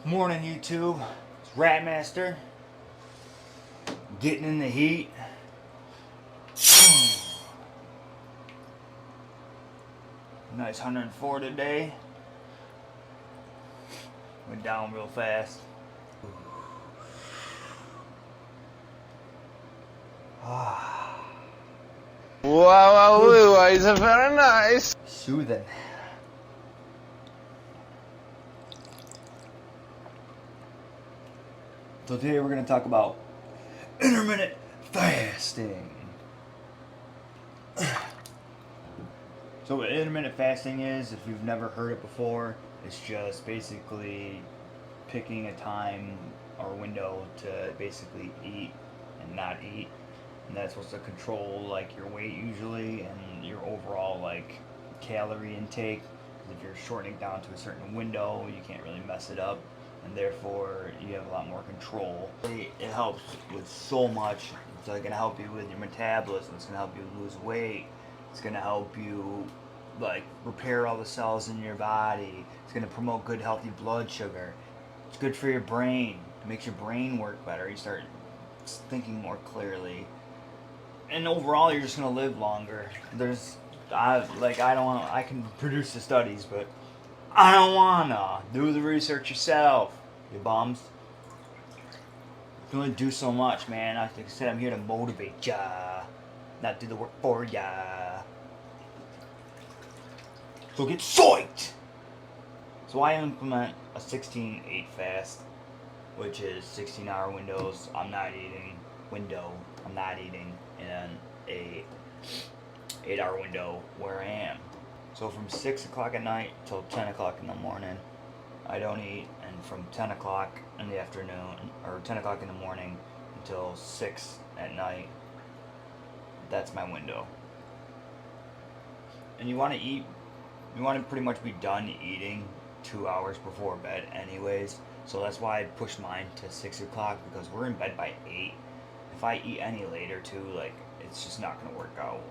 Morning, YouTube. It's Ratmaster getting in the heat. Nice 104 today. Went down real fast. Wow, it's very nice. Soothing. So today we're going to talk about intermittent fasting. So what intermittent fasting is, if you've never heard it before, it's just basically picking a time or window to basically eat and not eat. And that's supposed to control like your weight usually and your overall like calorie intake. Because if you're shortening down to a certain window, you can't really mess it up, and therefore you have a lot more control. It helps with so much. It's like gonna help you with your metabolism. It's gonna help you lose weight. It's gonna help you like repair all the cells in your body. It's gonna promote good healthy blood sugar. It's good for your brain. It makes your brain work better. You start thinking more clearly. And overall, you're just gonna live longer. I can produce the studies, but I don't wanna do the research yourself. You bums. You can only do so much, man. Like I said, I'm here to motivate ya, not do the work for ya. So get psyched. So I implement a 16-8 fast, which is 16-hour windows. I'm not eating, in a 8-hour window where I am. So from 6 o'clock at night till 10 o'clock in the morning, I don't eat, and from 10 o'clock in the afternoon, or 10 o'clock in the morning until 6 at night, that's my window. And you want to pretty much be done eating 2 hours before bed anyways. So that's why I pushed mine to 6 o'clock, because we're in bed by 8. If I eat any later too, like, it's just not going to work out.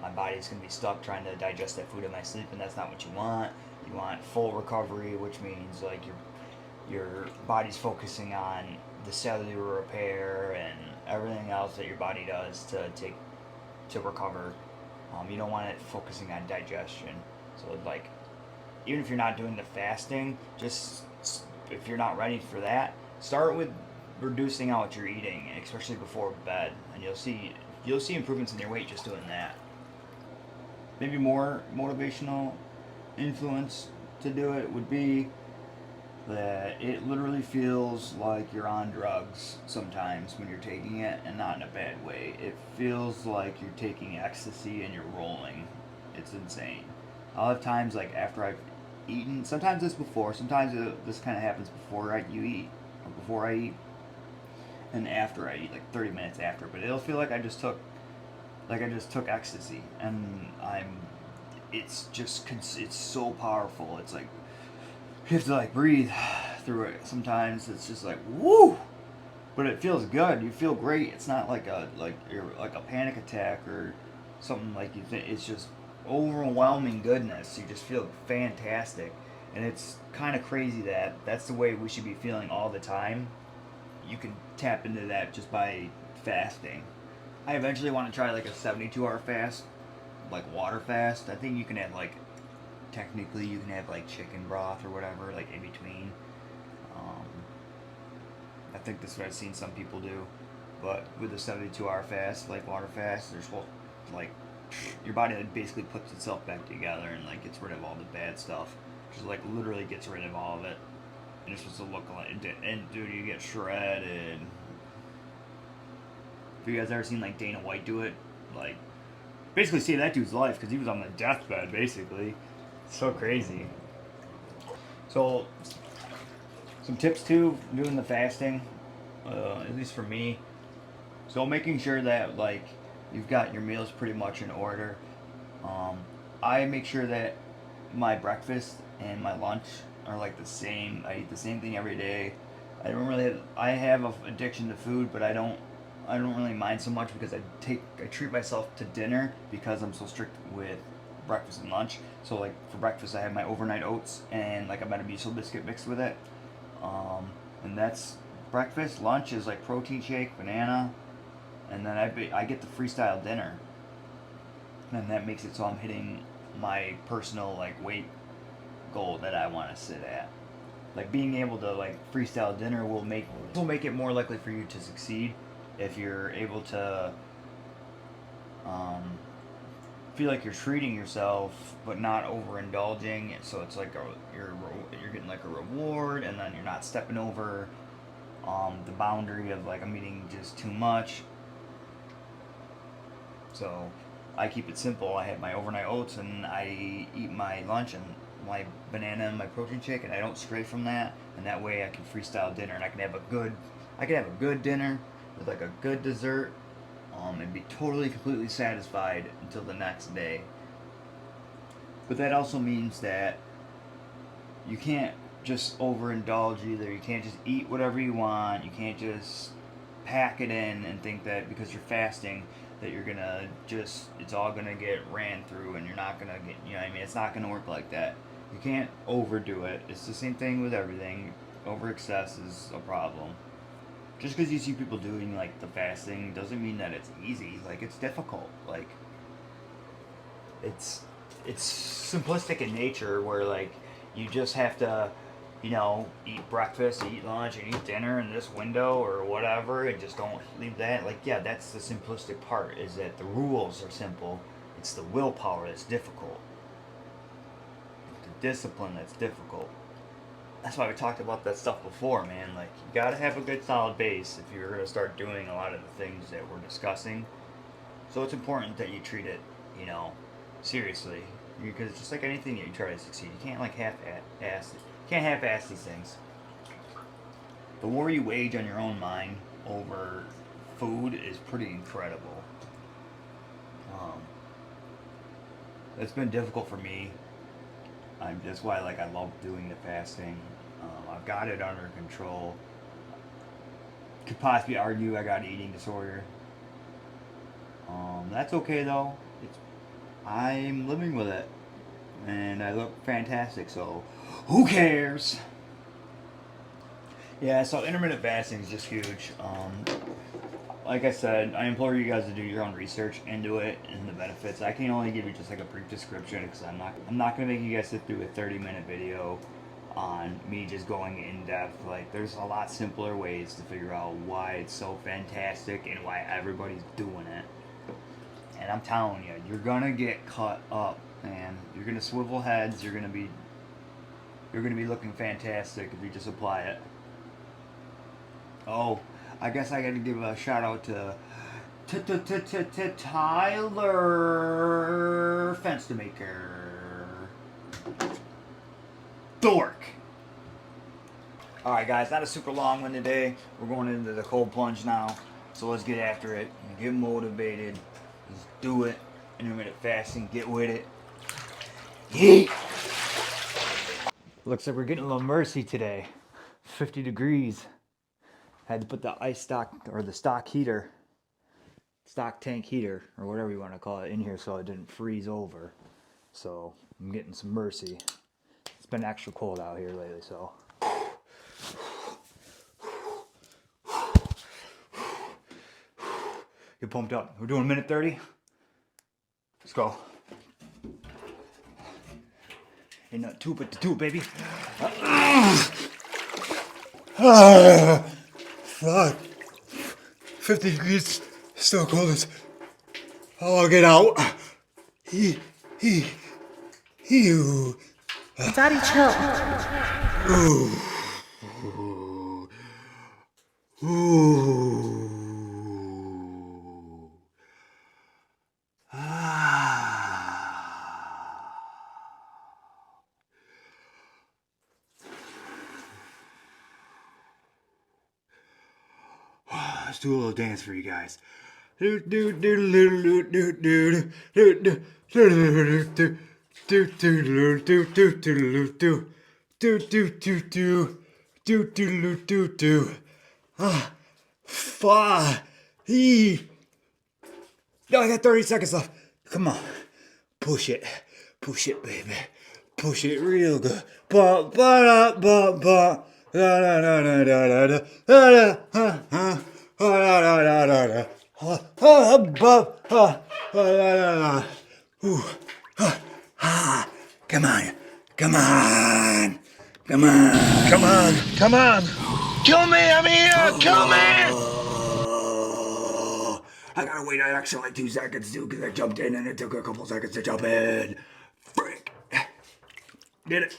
My body's going to be stuck trying to digest that food in my sleep, and that's not what you want. You want full recovery, which means like your body's focusing on the cellular repair and everything else that your body does to recover. You don't want it focusing on digestion. So like, even if you're not doing the fasting, just if you're not ready for that, start with reducing out what you're eating, especially before bed, and you'll see improvements in your weight just doing that. Maybe more motivational influence to do it would be that it literally feels like you're on drugs sometimes when you're taking it, and not in a bad way. It feels like you're taking ecstasy and you're rolling. It's insane. I'll have times like after I've eaten, sometimes it's before, sometimes this kind of happens before you eat, or before I eat, and after I eat, like 30 minutes after. But it'll feel like I just took ecstasy, and it's so powerful. It's like you have to like breathe through it. Sometimes it's just like woo, but it feels good. You feel great. It's not like a panic attack or something like you think. It's just overwhelming goodness. You just feel fantastic, and it's kind of crazy that that's the way we should be feeling all the time. You can tap into that just by fasting. I eventually want to try like a 72-hour fast, like water fast. I think you can have like, technically you can have like chicken broth or whatever like in between. I think that's what I've seen some people do. But with the 72-hour fast, like water fast, there's like your body like basically puts itself back together and like gets rid of all the bad stuff. Just like literally gets rid of all of it. And it's supposed to look like, and dude, you get shredded. Have you guys ever seen like Dana White do it? Like, basically save that dude's life because he was on the deathbed, basically. It's so crazy. So, some tips too, doing the fasting, at least for me. So making sure that like you've got your meals pretty much in order. I make sure that my breakfast and my lunch are like the same. I eat the same thing every day. I have an addiction to food, but I don't really mind so much because I treat myself to dinner because I'm so strict with breakfast and lunch. So like for breakfast I have my overnight oats and like a Metamucil biscuit mixed with it. And that's breakfast. Lunch is like protein shake, banana, and then I get the freestyle dinner, and that makes it so I'm hitting my personal like weight goal that I want to sit at. Like being able to like freestyle dinner will make it more likely for you to succeed if you're able to um, feel like you're treating yourself but not overindulging. So it's like you're getting like a reward, and then you're not stepping over the boundary of like I'm eating just too much. So I keep it simple. I have my overnight oats and I eat my lunch and my banana and my protein shake, and I don't stray from that. And that way I can freestyle dinner, and I can have a good dinner with like a good dessert, and be totally completely satisfied until the next day. But that also means that you can't just overindulge either. You can't just eat whatever you want. You can't just pack it in and think that because you're fasting that you're gonna just it's all gonna get ran through and you're not gonna get you know what I mean, it's not gonna work like that. You can't overdo it. It's the same thing with everything. Over excess is a problem. Just because you see people doing like the fasting doesn't mean that it's easy. Like it's difficult. Like it's it's simplistic in nature where like you just have to eat breakfast, eat lunch, and eat dinner in this window or whatever, and just don't leave that. Like, yeah, that's the simplistic part. Is that the rules are simple. It's the willpower that's difficult. The discipline that's difficult. That's why we talked about that stuff before, man. Like, you gotta have a good solid base if you're gonna start doing a lot of the things that we're discussing. So it's important that you treat it, you know, seriously. Because just like anything that you try to succeed, you can't like half-ass it. You can't half-ass these things. The war you wage on your own mind over food is pretty incredible. Um, it's been difficult for me. That's why like I love doing the fasting. I've got it under control. Could possibly argue I got an eating disorder. That's okay though. I'm living with it, and I look fantastic. So who cares? Yeah, so intermittent fasting is just huge. Like I said, I implore you guys to do your own research into it and the benefits. I can only give you just like a brief description because I'm not gonna make you guys sit through a 30-minute video on me just going in depth. Like there's a lot simpler ways to figure out why it's so fantastic and why everybody's doing it. And I'm telling you, you're gonna get cut up, man. You're gonna swivel heads. You're gonna be looking fantastic if you just apply it. Oh, I guess I got to give a shout out to Tyler Fenstermaker. Dork. All right, guys, not a super long one today. We're going into the cold plunge now, so let's get after it. Get motivated. Just do it. Intermittent fasting. Get with it. Yeet. Looks like we're getting a little mercy today. 50 degrees. Had to put the ice stock or the stock tank heater, or whatever you want to call it, in here so it didn't freeze over. So I'm getting some mercy. It's been extra cold out here lately, so. Get pumped up. We're doing a minute 30. Let's go. Ain't nothing to it but to do it, baby. Fuck. 50 degrees. Still cold as. I'll get out. He. Daddy, chill. Ooh. Ooh. Let's do a little dance for you guys. No, I got 30 seconds left. Come on. Push it. Push it, baby. Push it real good. Ba ba da ba ba. Come on. Come on. Come on. Come on, come on. Kill me, I'm here, kill me! I gotta wait an extra like 2 seconds too because I jumped in and it took a couple seconds to jump in. Frick. Did it.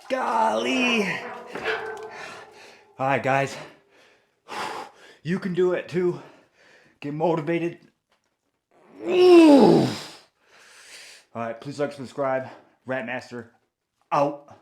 Golly. Alright, guys. You can do it too. Get motivated. Alright, please like, subscribe. Ratmaster out.